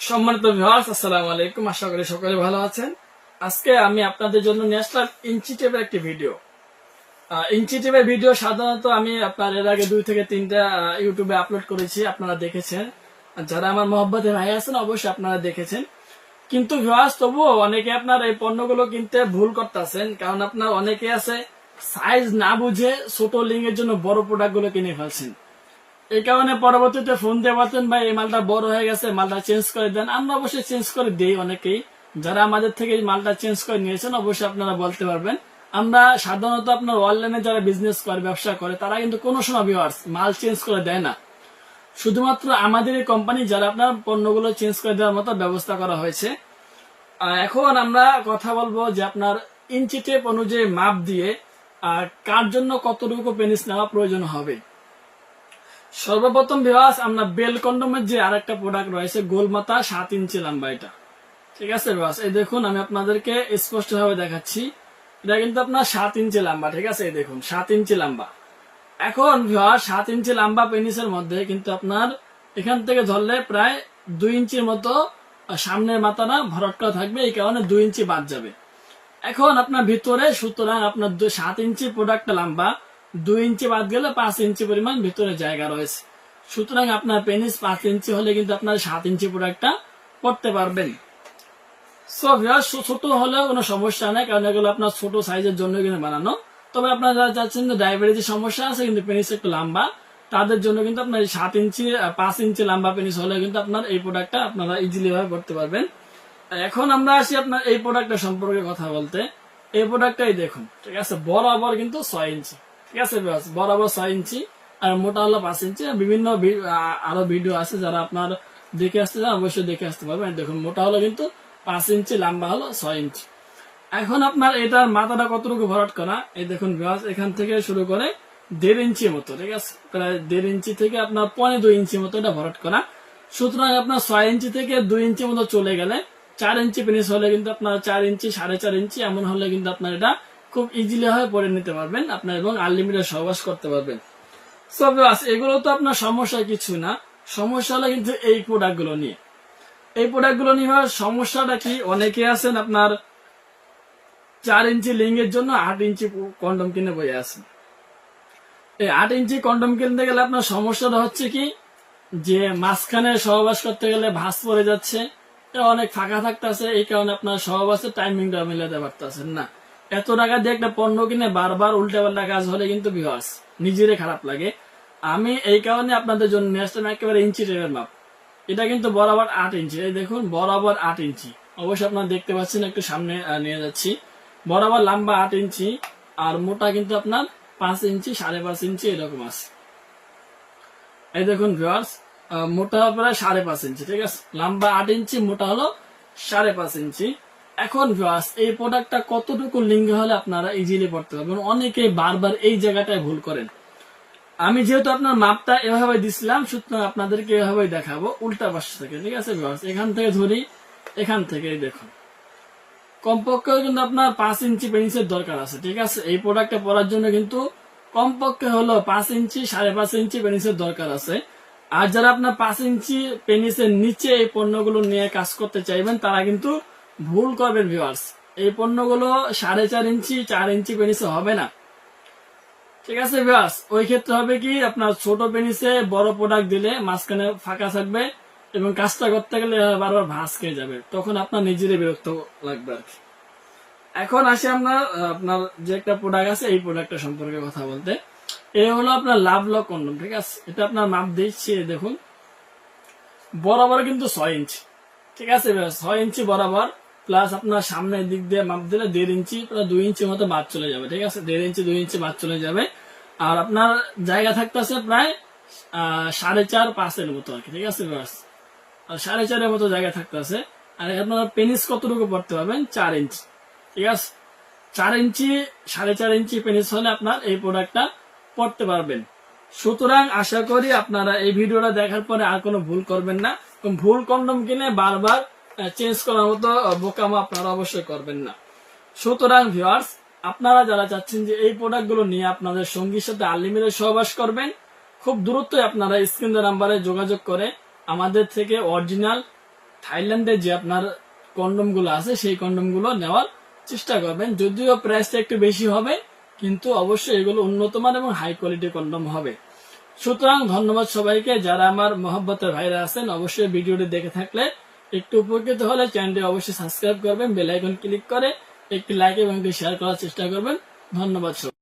সম্মানিত ভিউয়ার্স, আসসালামু আলাইকুম। আশা করি সকলে ভালো আছেন। আজকে আমি আপনাদের জন্য নিয়ে আসলাম ইঞ্চি টেপের একটি ভিডিও। ইঞ্চি টেপের ভিডিও সাধারণত আমি আপনার এর আগে 2 থেকে 3টা ইউটিউবে আপলোড করেছি, আপনারা দেখেছেন। আর যারা আমার মহব্বতের ভাই আছেন অবশ্যই আপনারা দেখেছেন। কিন্তু ভিউয়ার্স, তবুও অনেকে আপনার এই পণ্যগুলো কিনতে ভুল করতেছেন, কারণ আপনার অনেকে আছে সাইজ না বুঝে ছোট লিঙ্কের জন্য বড় প্রোডাক্ট গুলো কিনে ফেলছেন। এই কারণে পরবর্তীতে ফোন দিয়ে বলতেন, ভাই এই মালটা বড় হয়ে গেছে, মালটা চেঞ্জ করে দেন। আমরা অবশ্যই চেঞ্জ করে দিই অনেকেই। যারা আমাদের থেকে এই মালটা চেঞ্জ করে নিয়েছেন অবশ্যই আপনারা বলতে পারবেন। আমরা সাধারণত আপনার অনলাইনে যারা বিজনেস করে, ব্যবসা করে, তারা কিন্তু কোনো সময় ভিউয়ার্স মাল চেঞ্জ করে দেয় না। শুধুমাত্র আমাদের এই কোম্পানি যারা আপনার পণ্যগুলো চেঞ্জ করে দেওয়ার মতো ব্যবস্থা করা হয়েছে। এখন আমরা কথা বলবো যে আপনার ইঞ্চি টেপ অনুযায়ী মাপ দিয়ে কার জন্য কতটুকু পেনিস নেওয়া প্রয়োজন হবে। সর্বপ্রথম ভিউয়ার্স, আমরা বেল কন্ডমের যে আরেকটা প্রোডাক্ট রয়েছে গোলমাতা 7 ইঞ্চি লম্বা, এটা ঠিক আছে ভিউয়ার্স। এই দেখুন, আমি আপনাদেরকে স্পষ্ট ভাবে দেখাচ্ছি। এটা কিন্তু আপনার 7 ইঞ্চি লম্বা, ঠিক আছে। এই দেখুন 7 ইঞ্চি লম্বা। এখন ভিউয়ার্স, 7 ইঞ্চি লম্বা পেনিসের মধ্যে কিন্তু আপনার এখান থেকে ধরলে প্রায় 2 ইঞ্চির মতো সামনের মাথাটা ভরাট করা থাকবে, এই কারণে 2 ইঞ্চি বাদ যাবে। এখন আপনার ভিতরে, সুতরাং আপনার 7 ইঞ্চি প্রোডাক্টটা লম্বা, 2 ইঞ্চি বাদ গেলে 5 ইঞ্চি পরিমাণ ভিতরে জায়গা রয়েছে। সুতরাং আপনার পেনিস 5 ইঞ্চি হলে কিন্তু আপনার 7 ইঞ্চি প্রোডাক্টটা পড়তে পারবেন। সো ভিউয়ার্স, ছোট হলেও কোনো সমস্যা নেই, কারণ এগুলো আপনার ছোট সাইজের জন্য কিন্তু বানানো। তবে আপনারা যারা চাচ্ছেন যে ডায়াবেটিসের সমস্যা আছে কিন্তু পেনিস একটু লম্বা, তাদের জন্য কিন্তু আপনার 7 ইঞ্চি 5 ইঞ্চি লম্বা পেনিস হলে কিন্তু আপনার এই প্রোডাক্টটা আপনারা ইজিলি ভাবে করতে পারবেন। এখন আমরা আসি আপনার এই প্রোডাক্টটা সম্পর্কে কথা বলতে। এই প্রোডাক্টটাই দেখুন, ঠিক আছে, বরাবর কিন্তু 6 ইঞ্চি, ঠিক আছে, বরাবর 6 ইঞ্চি আর মোটা হলো 5 ইঞ্চি। বিভিন্ন আরো ভিডিও আছে, যারা আপনার দেখে আসতে চান অবশ্যই দেখে আসতে পারবেন। দেখুন, মোটা হলো কিন্তু 5 ইঞ্চি, লম্বা হলো 6 ইঞ্চি। এখন আপনার এটার মাথাটা কতটুকু ভরাট করা, এই দেখুন ভিউয়ার্স, এখান থেকে শুরু করে 1.5 ইঞ্চি মতো, ঠিক আছে, প্রায় 1.5 ইঞ্চি থেকে আপনার 2.25 ইঞ্চি মতো এটা ভরাট করা। সুতরাং আপনার 6 ইঞ্চি থেকে 2 ইঞ্চি মতো চলে গেলে 4 ইঞ্চি পেনিস হলে কিন্তু আপনার 4 ইঞ্চি 4.5 ইঞ্চি এমন হলে কিন্তু আপনার এটা খুব ইজিলি হয়ে পরে নিতে পারবেন আপনার, এবং আনলিমিটেড সহবাস করতে পারবেন। সো ভিউয়ার্স, এগুলো তো আপনার সমস্যা কিছু না। সমস্যা হলো কিন্তু এই প্রোডাক্ট গুলো নিয়ে। এই প্রোডাক্ট গুলো নিয়ে সমস্যাটা কি, অনেকে আছেন আপনার 4 ইঞ্চি লিঙ্গের জন্য 8 ইঞ্চি কন্ডম কিনে বয়ে আছেন। এই 8 ইঞ্চি কন্ডম কিনতে গেলে আপনার সমস্যাটা হচ্ছে কি, যে মাঝখানে সহবাস করতে গেলে ভাঁজ পড়ে যাচ্ছে, অনেক ফাঁকা থাকতেছে, এই কারণে আপনার সহবাসের টাইমিংটা মিলাতে পারতেছেন না। এত টাকা দিয়ে একটা পণ্য কিনে বারবার উল্টা পাল্টা কাজ হলে কিন্তু ভিউয়ার্স নিজেরই খারাপ লাগে। আমি এই কারণে আপনাদের জন্য নিয়ে আসলাম একেবারে ইঞ্চি টেপের মাপ। এটা কিন্তু বরাবর 8 ইঞ্চি, এই দেখুন বরাবর 8 ইঞ্চি। অবশ্যই আপনারা দেখতে পাচ্ছেন, একটু সামনে নিয়ে যাচ্ছি। বরাবর লম্বা 8 ইঞ্চি আর মোটা কিন্তু আপনার 5 ইঞ্চি 5.5 ইঞ্চি এরকম আছে। এই দেখুন ভিউয়ার্স, মোটা প্রায় 5.5 ইঞ্চি, ঠিক আছে, লম্বা 8 ইঞ্চি, মোটা হলো 5.5 ইঞ্চি। এখন ভিউয়ার্স, এই প্রোডাক্টটা কতটুকু লিঙ্গ হলে আপনারা ইজিলি পড়তে পারবেন, অনেকে বারবার এই জায়গাটায় ভুল করেন। আমি যেহেতু আপনার মাপটা এভাবে দিছিলাম, সুতরাং আপনাদেরকে এভাবে দেখাবো উল্টা পাশ থেকে, ঠিক আছে ভিউয়ার্স। এখান থেকে ধরি, এখান থেকে দেখুন, কমপক্ষে কিন্তু আপনার 5 ইঞ্চি পেনিসের দরকার আছে, ঠিক আছে। এই প্রোডাক্টটা পরার জন্য কিন্তু কমপক্ষে হলো 5 ইঞ্চি 5.5 ইঞ্চি পেনিসের দরকার আছে। আর যারা আপনার 5 ইঞ্চি পেনিসের নিচে এই পণ্যগুলো নিয়ে কাজ করতে চাইবেন, তারা কিন্তু ভুল করবেন ভিউয়ার্স। এই পণ্যগুলো 4.5 ইঞ্চি 4 ইঞ্চি পেনিসে হবে না, ঠিক আছে ভিউয়ার্স। ওই ক্ষেত্রে হবে কি, আপনার ছোট পেনিসে বড় প্রোডাক্ট দিলে মাঝখানে ফাঁকা থাকবে এবং কাজটা করতে গেলে বারবার ভাঁজ খেয়ে যাবে, তখন আপনার নিজেরই বিরক্ত লাগবে আর কি। এখন আসি আমরা আপনার যে একটা প্রোডাক্ট আছে এই প্রোডাক্টটা সম্পর্কে কথা বলতে। এই হলো আপনার লাভ লক কন্ডম, ঠিক আছে। এটা আপনার মাপ দিচ্ছি, দেখুন বরাবর কিন্তু 6 ইঞ্চি, ঠিক আছে, 6 ইঞ্চি বরাবর, প্লাস আপনার সামনের দিক দিয়ে মাপ দিলে 1.5 ইঞ্চি প্রায় 2 ইঞ্চি মতো বাদ চলে যাবে, ঠিক আছে, 1.5 ইঞ্চি 2 ইঞ্চি বাদ চলে যাবে। আর আপনার জায়গা থাকতেছে প্রায় 4.5-5 মতো আর কি, ঠিক আছে, 4.5 মতো জায়গা থাকতেছে। আর আপনার পেনিস কতটুকু পড়তে পারবেন, 4 ইঞ্চি, ঠিক আছে। 4 ইঞ্চি 4.5 ইঞ্চি পেনিস হলে আপনার এই প্রোডাক্টটা পড়তে পারবেন। সুতরাং আশা করি আপনারা এই ভিডিওটা দেখার পরে আর কোনো ভুল করবেন না। ভুল কন্ডম কিনে বারবার চেঞ্জ করার মতো বোকামো আপনারা অবশ্যই করবেন না। সুতরাং ভিউয়ার্স, আপনারা যারা চাচ্ছেন যে এই প্রোডাক্টগুলো নিয়ে আপনাদের সঙ্গীর সাথে আনলিমিটেড সহবাস করবেন, খুব দ্রুতই আপনারা স্ক্রিন নাম্বারে যোগাযোগ করে আমাদের থেকে অরিজিনাল থাইল্যান্ডের যে আপনার কন্ডম গুলো আছে সেই কন্ডম গুলো নেওয়ার চেষ্টা করবেন। যদিও প্রাইসটা একটু বেশি হবে, কিন্তু অবশ্যই এগুলো উন্নত মান এবং হাই কোয়ালিটি কন্ডম হবে। সুতরাং ধন্যবাদ সবাইকে। যারা আমার মহব্বতের ভাইরা আছেন, অবশ্যই ভিডিওটি দেখে থাকলে একটু উপকৃত হলে চ্যানেলটি অবশ্যই সাবস্ক্রাইব করবেন, বেল আইকন ক্লিক করে একটি লাইক এবং একটি শেয়ার করার চেষ্টা করবেন। ধন্যবাদ সবাই।